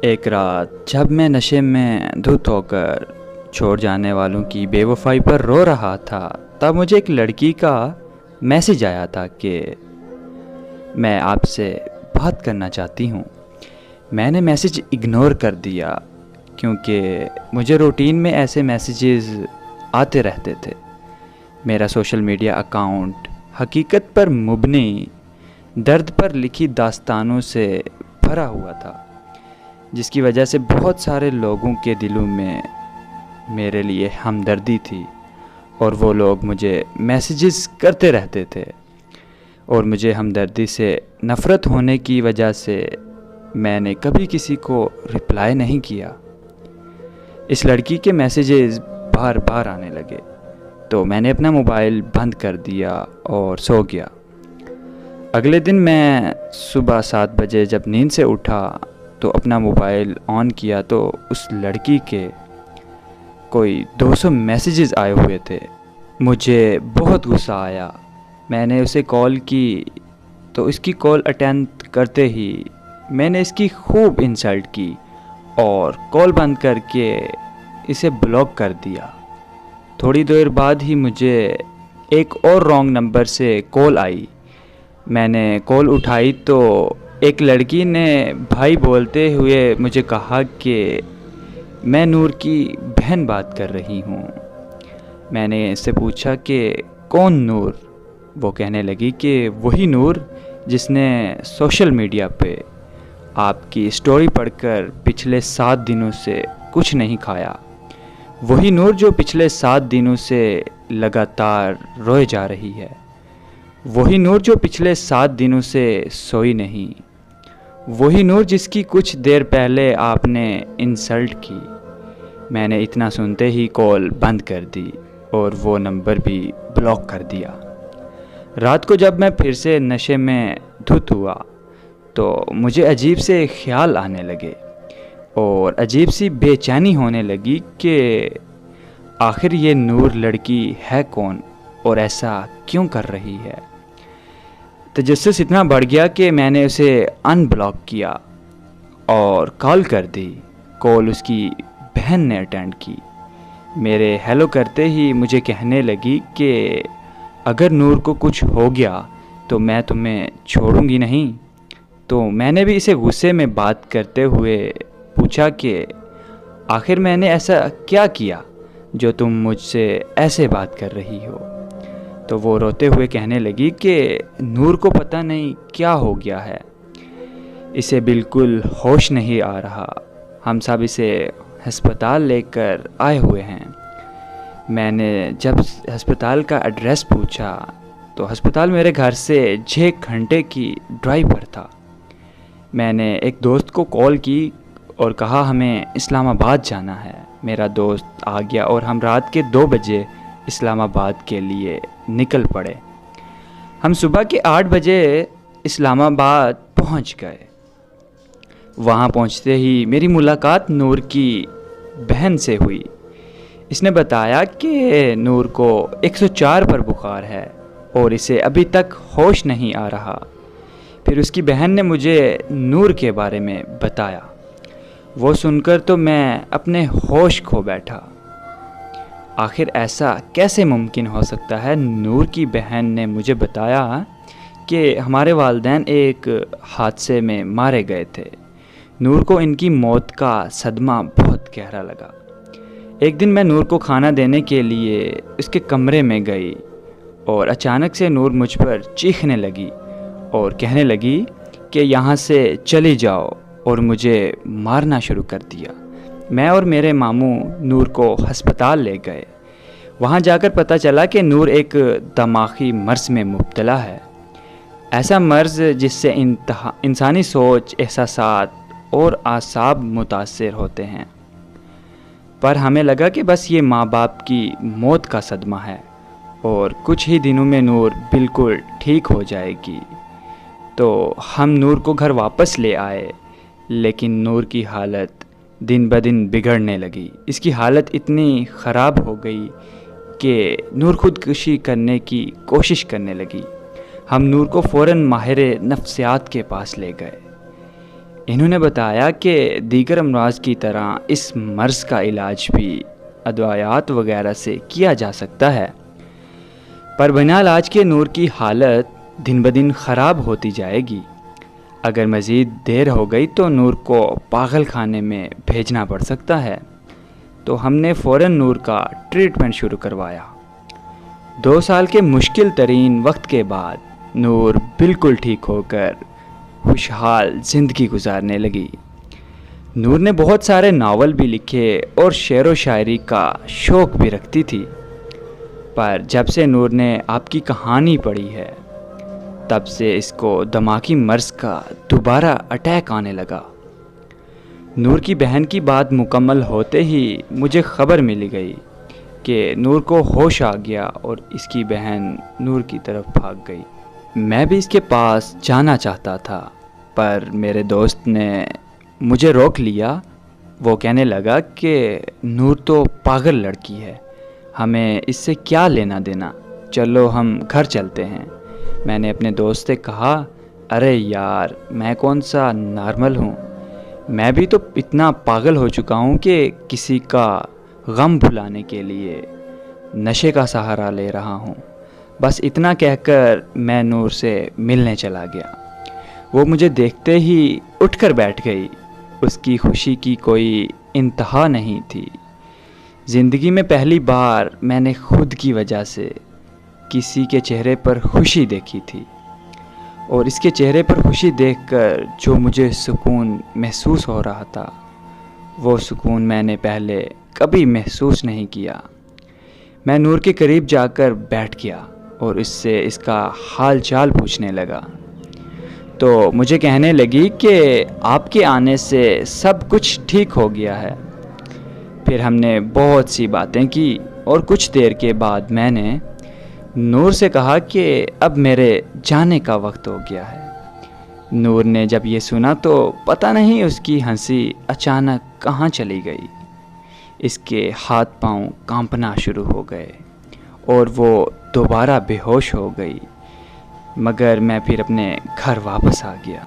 ایک رات جب میں نشے میں دھت ہو کر چھوڑ جانے والوں کی بے وفائی پر رو رہا تھا، تب مجھے ایک لڑکی کا میسیج آیا تھا کہ میں آپ سے بات کرنا چاہتی ہوں۔ میں نے میسیج اگنور کر دیا کیونکہ مجھے روٹین میں ایسے میسیجز آتے رہتے تھے۔ میرا سوشل میڈیا اکاؤنٹ حقیقت پر مبنی درد پر لکھی داستانوں سے بھرا ہوا تھا، جس کی وجہ سے بہت سارے لوگوں کے دلوں میں میرے لیے ہمدردی تھی، اور وہ لوگ مجھے میسیجز کرتے رہتے تھے، اور مجھے ہمدردی سے نفرت ہونے کی وجہ سے میں نے کبھی کسی کو رپلائی نہیں کیا۔ اس لڑکی کے میسیجز بار بار آنے لگے تو میں نے اپنا موبائل بند کر دیا اور سو گیا۔ اگلے دن میں صبح 7 بجے جب نیند سے اٹھا تو اپنا موبائل آن کیا تو اس لڑکی کے کوئی 200 میسیجز آئے ہوئے تھے۔ مجھے بہت غصہ آیا۔ میں نے اسے کال کی تو اس کی کال اٹینڈ کرتے ہی میں نے اس کی خوب انسلٹ کی اور کال بند کر کے اسے بلاک کر دیا۔ تھوڑی دیر بعد ہی مجھے ایک اور رانگ نمبر سے کال آئی۔ میں نے کال اٹھائی تو ایک لڑکی نے بھائی بولتے ہوئے مجھے کہا کہ میں نور کی بہن بات کر رہی ہوں۔ میں نے اس سے پوچھا کہ کون نور؟ وہ کہنے لگی کہ وہی نور جس نے سوشل میڈیا پہ آپ کی اسٹوری پڑھ کر پچھلے 7 دنوں سے کچھ نہیں کھایا، وہی نور جو پچھلے 7 دنوں سے لگاتار روئے جا رہی ہے، وہی نور جو پچھلے 7 دنوں سے سوئی نہیں، وہی نور جس کی کچھ دیر پہلے آپ نے انسلٹ کی۔ میں نے اتنا سنتے ہی کال بند کر دی اور وہ نمبر بھی بلاک کر دیا۔ رات کو جب میں پھر سے نشے میں دھت ہوا تو مجھے عجیب سے خیال آنے لگے اور عجیب سی بے چینی ہونے لگی کہ آخر یہ نور لڑکی ہے کون اور ایسا کیوں کر رہی ہے۔ تجسس اتنا بڑھ گیا کہ میں نے اسے ان بلاک کیا اور کال کر دی۔ کال اس کی بہن نے اٹینڈ کی۔ میرے ہیلو کرتے ہی مجھے کہنے لگی کہ اگر نور کو کچھ ہو گیا تو میں تمہیں چھوڑوں گی نہیں۔ تو میں نے بھی اسے غصے میں بات کرتے ہوئے پوچھا کہ آخر میں نے ایسا کیا کیا جو تم مجھ سے ایسے بات کر رہی ہو؟ تو وہ روتے ہوئے کہنے لگی کہ نور کو پتہ نہیں کیا ہو گیا ہے، اسے بالکل ہوش نہیں آ رہا، ہم سب اسے ہسپتال لے کر آئے ہوئے ہیں۔ میں نے جب ہسپتال کا ایڈریس پوچھا تو ہسپتال میرے گھر سے 6 گھنٹے کی ڈرائیو پر تھا۔ میں نے ایک دوست کو کال کی اور کہا ہمیں اسلام آباد جانا ہے۔ میرا دوست آ گیا اور ہم رات کے 2 بجے اسلام آباد کے لیے نکل پڑے۔ ہم صبح کے 8 بجے اسلام آباد پہنچ گئے۔ وہاں پہنچتے ہی میری ملاقات نور کی بہن سے ہوئی۔ اس نے بتایا کہ نور کو 104 پر بخار ہے اور اسے ابھی تک ہوش نہیں آ رہا۔ پھر اس کی بہن نے مجھے نور کے بارے میں بتایا۔ وہ سن کر تو میں اپنے ہوش کھو بیٹھا۔ آخر ایسا کیسے ممکن ہو سکتا ہے؟ نور کی بہن نے مجھے بتایا کہ ہمارے والدین ایک حادثے میں مارے گئے تھے۔ نور کو ان کی موت کا صدمہ بہت گہرا لگا۔ ایک دن میں نور کو کھانا دینے کے لیے اس کے کمرے میں گئی اور اچانک سے نور مجھ پر چیخنے لگی اور کہنے لگی کہ یہاں سے چلی جاؤ، اور مجھے مارنا شروع کر دیا۔ میں اور میرے ماموں نور کو ہسپتال لے گئے۔ وہاں جا کر پتہ چلا کہ نور ایک دماغی مرض میں مبتلا ہے، ایسا مرض جس سے انسانی سوچ، احساسات اور اعصاب متاثر ہوتے ہیں۔ پر ہمیں لگا کہ بس یہ ماں باپ کی موت کا صدمہ ہے اور کچھ ہی دنوں میں نور بالکل ٹھیک ہو جائے گی۔ تو ہم نور کو گھر واپس لے آئے، لیکن نور کی حالت دن بدن بگڑنے لگی۔ اس کی حالت اتنی خراب ہو گئی کہ نور خودکشی کرنے کی کوشش کرنے لگی۔ ہم نور کو فوراً ماہر نفسیات کے پاس لے گئے۔ انہوں نے بتایا کہ دیگر امراض کی طرح اس مرض کا علاج بھی ادویات وغیرہ سے کیا جا سکتا ہے، پر بنا علاج کے نور کی حالت دن بدن خراب ہوتی جائے گی۔ اگر مزید دیر ہو گئی تو نور کو پاگل خانے میں بھیجنا پڑ سکتا ہے۔ تو ہم نے فوراً نور کا ٹریٹمنٹ شروع کروایا۔ 2 سال کے مشکل ترین وقت کے بعد نور بالکل ٹھیک ہو کر خوشحال زندگی گزارنے لگی۔ نور نے بہت سارے ناول بھی لکھے اور شعر و شاعری کا شوق بھی رکھتی تھی، پر جب سے نور نے آپ کی کہانی پڑھی ہے تب سے اس کو دماغی مرض کا دوبارہ اٹیک آنے لگا۔ نور کی بہن کی بات مکمل ہوتے ہی مجھے خبر مل گئی کہ نور کو ہوش آ گیا اور اس کی بہن نور کی طرف بھاگ گئی۔ میں بھی اس کے پاس جانا چاہتا تھا، پر میرے دوست نے مجھے روک لیا۔ وہ کہنے لگا کہ نور تو پاگل لڑکی ہے، ہمیں اس سے کیا لینا دینا، چلو ہم گھر چلتے ہیں۔ میں نے اپنے دوست سے کہا، ارے یار میں کون سا نارمل ہوں، میں بھی تو اتنا پاگل ہو چکا ہوں کہ کسی کا غم بھلانے کے لیے نشے کا سہارا لے رہا ہوں۔ بس اتنا کہہ کر میں نور سے ملنے چلا گیا۔ وہ مجھے دیکھتے ہی اٹھ کر بیٹھ گئی۔ اس کی خوشی کی کوئی انتہا نہیں تھی۔ زندگی میں پہلی بار میں نے خود کی وجہ سے کسی کے چہرے پر خوشی دیکھی تھی، اور اس کے چہرے پر خوشی دیکھ کر جو مجھے سکون محسوس ہو رہا تھا، وہ سکون میں نے پہلے کبھی محسوس نہیں کیا۔ میں نور کے قریب جا کر بیٹھ گیا اور اس سے اس کا حال چال پوچھنے لگا، تو مجھے کہنے لگی کہ آپ کے آنے سے سب کچھ ٹھیک ہو گیا ہے۔ پھر ہم نے بہت سی باتیں کی اور کچھ دیر کے بعد میں نے نور سے کہا کہ اب میرے جانے کا وقت ہو گیا ہے۔ نور نے جب یہ سنا تو پتہ نہیں اس کی ہنسی اچانک کہاں چلی گئی۔ اس کے ہاتھ پاؤں کانپنا شروع ہو گئے اور وہ دوبارہ بے ہوش ہو گئی، مگر میں پھر اپنے گھر واپس آ گیا۔